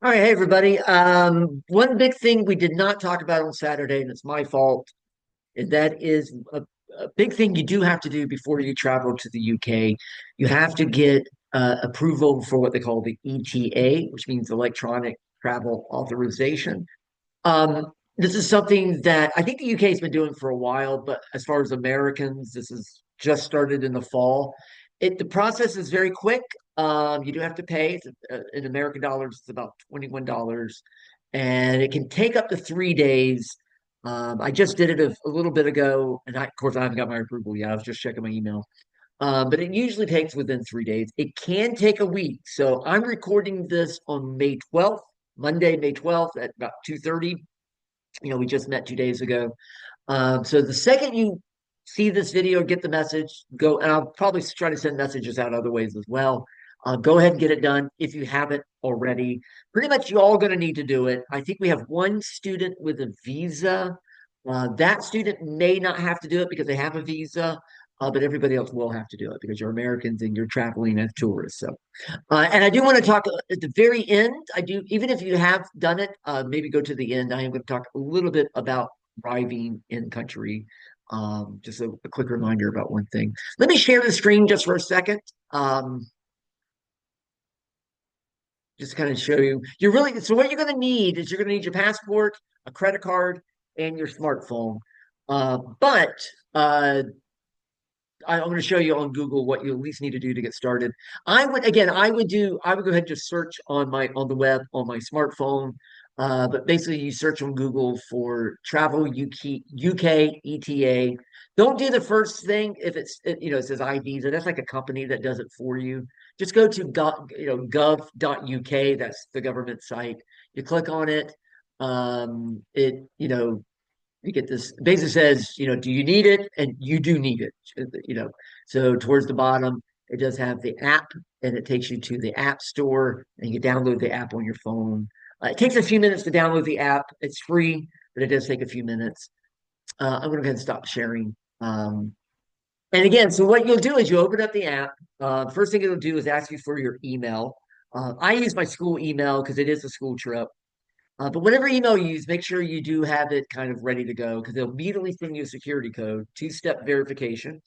All right, hey everybody. One big thing we did not talk about on Saturday, and it's my fault, and that is a big thing you do have to do before you travel to the UK. You have to get approval for what they call the ETA, which means Electronic Travel Authorization. This is something that I think the UK has been doing for a while, but as far as Americans, this has just started in the fall. The process is very quick. You do have to pay. In American dollars, it's about $21, and it can take up to 3 days. I just did it a little bit ago, and of course, I haven't got my approval yet. I was just checking my email. But it usually takes within 3 days. It can take a week. So I'm recording this on May 12th, Monday, May 12th at about 2:30. We just met 2 days ago. So the second you see this video, get the message, go, and I'll probably try to send messages out other ways as well. Go ahead and get it done if you haven't already. Pretty much you all going to need to do it. I think we have one student with a visa. That student may not have to do it because they have a visa, but everybody else will have to do it because you're Americans and you're traveling as tourists. So and I do want to talk at the very end. I do, even if you have done it, maybe go to the end. I am going to talk a little bit about arriving in country. Just a quick reminder about one thing. Let me share the screen just for a second. Just kind of show you. You're really, so what you're going to need is you're going to need your passport, a credit card, and your smartphone. But I'm going to show you on Google what you at least need to do to get started. I would go ahead and just search on the web on my smartphone. But basically, you search on Google for travel UK ETA. Don't do the first thing if it says iVisa. That's like a company that does it for you. Just go to gov.uk. That's the government site. You click on it. You get this basically says, do you need it? And you do need it. So towards the bottom, it does have the app and it takes you to the app store and you download the app on your phone. It takes a few minutes to download the app. It's free, but it does take a few minutes. I'm going to go ahead and stop sharing. And again, so what you'll do is you open up the app. First thing it'll do is ask you for your email. I use my school email because it is a school trip. But whatever email you use, make sure you do have it kind of ready to go because they'll immediately send you a security code, two-step verification.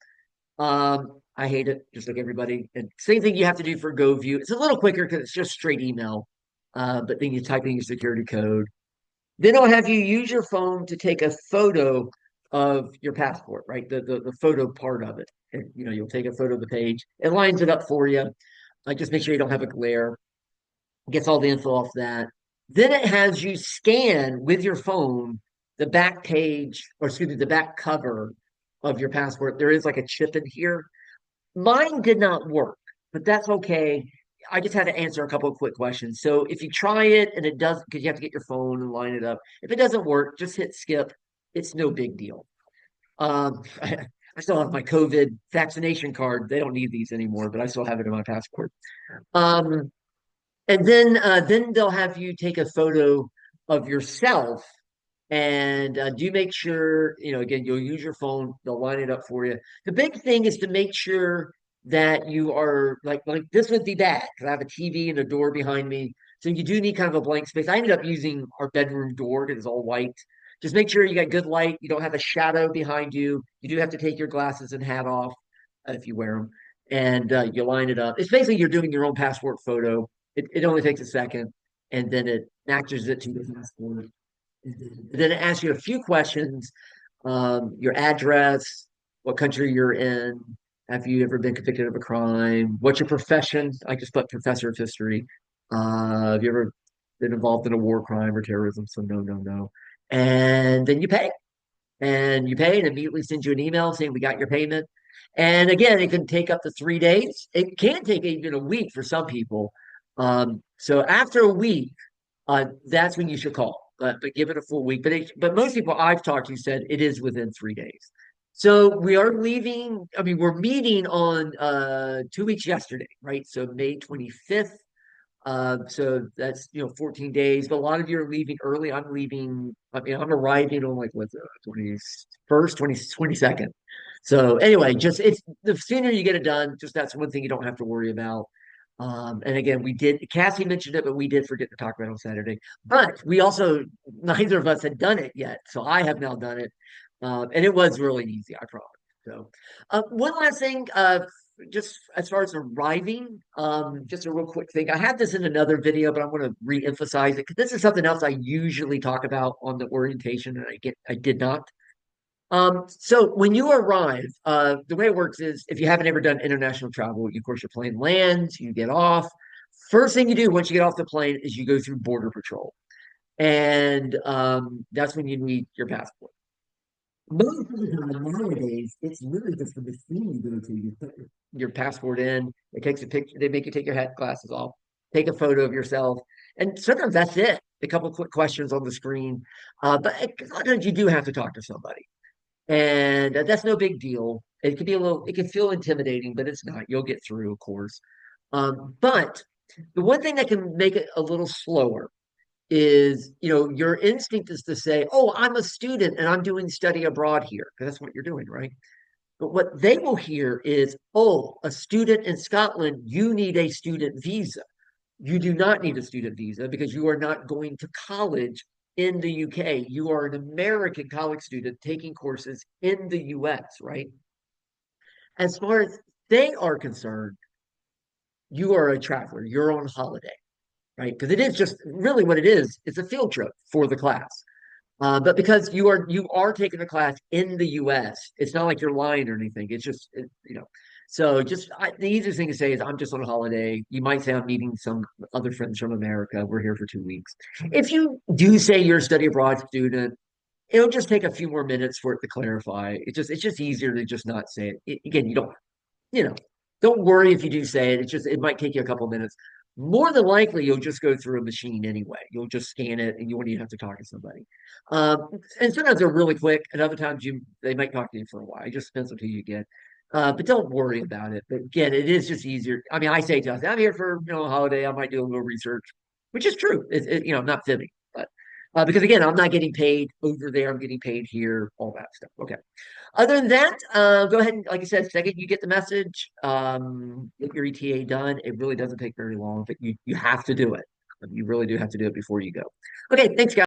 I hate it, just like everybody. And same thing you have to do for GoView. It's a little quicker because it's just straight email. But then you type in your security code. Then I'll have you use your phone to take a photo of your passport, right? The photo part of it. And, you'll take a photo of the page. It lines it up for you. Like just make sure you don't have a glare. Gets all the info off that. Then it has you scan with your phone the back page, or excuse me, the back cover of your passport. There is like a chip in here. Mine did not work, but that's okay. I just had to answer a couple of quick questions. So if you try it and it does, because you have to get your phone and line it up. If it doesn't work, just hit skip. It's no big deal. I still have my COVID vaccination card. They don't need these anymore, but I still have it in my passport. Um, and then they'll have you take a photo of yourself and do make sure, again, you'll use your phone, they'll line it up for you. The big thing is to make sure that you are like this would be bad because I have a TV and a door behind me. So you do need kind of a blank space. I ended up using our bedroom door because it's all white. Just make sure you got good light. You don't have a shadow behind you. You do have to take your glasses and hat off if you wear them, and you line it up. It's basically you're doing your own passport photo. It only takes a second, and then it matches it to your passport. Then it asks you a few questions, your address, what country you're in, have you ever been convicted of a crime, what's your profession? I just put professor of history. Have you ever been involved in a war crime or terrorism? So no, no, no. And then you pay. And you pay and immediately sends you an email saying we got your payment. And again, it can take up to 3 days. It can take even a week for some people. So after a week, that's when you should call. But give it a full week. But most people I've talked to said it is within 3 days. So we are leaving. I mean, we're meeting on 2 weeks yesterday, right? So May 25th. So that's 14 days. But a lot of you are leaving early. I'm leaving. I mean, I'm arriving on like what's 21st, 22nd. So anyway, just it's the sooner you get it done, just that's one thing you don't have to worry about. And again, we did, Cassie mentioned it, but we did forget to talk about it on Saturday. But we also, neither of us had done it yet. So I have now done it. And it was really easy, I promise. So, one last thing, just as far as arriving, just a real quick thing. I had this in another video, but I want to re-emphasize it because this is something else I usually talk about on the orientation, and I did not. So when you arrive, the way it works is if you haven't ever done international travel, of course, your plane lands, you get off. First thing you do once you get off the plane is you go through Border Patrol. And that's when you need your passport. Most of the time nowadays, it's really just the machine you go to. You put your passport in, it takes a picture, they make you take your hat glasses off, take a photo of yourself, and sometimes that's it. A couple quick questions on the screen. But sometimes you do have to talk to somebody. And that's no big deal. It can be a little, it can feel intimidating, but it's not. You'll get through, of course. But the one thing that can make it a little slower is, your instinct is to say, "Oh, I'm a student and I'm doing study abroad here," because that's what you're doing, right? But what they will hear is, "Oh, a student in Scotland, you need a student visa." You do not need a student visa because you are not going to college in the UK. You are an American college student taking courses in the US, right? As far as they are concerned, you are a traveler, you're on holiday, right? Because it is just really what it is. It's a field trip for the class. But because you are taking a class in the U.S., it's not like you're lying or anything. It's just So the easiest thing to say is I'm just on a holiday. You might say I'm meeting some other friends from America. We're here for 2 weeks. If you do say you're a study abroad student, it'll just take a few more minutes for it to clarify. It's just easier to just not say it. Again, you know, don't worry if you do say it. It might take you a couple minutes. More than likely, you'll just go through a machine anyway. You'll just scan it, and you won't even have to talk to somebody. And sometimes they're really quick, and other times they might talk to you for a while. It just depends on who you get. But don't worry about it. But again, it is just easier. I mean, I say to us, I'm here for a holiday. I might do a little research, which is true. I'm not fibbing, but because again, I'm not getting paid over there. I'm getting paid here. All that stuff. Okay. Other than that, go ahead and, like I said, second you get the message, get your ETA done. It really doesn't take very long, but you have to do it. You really do have to do it before you go. Okay, thanks, guys.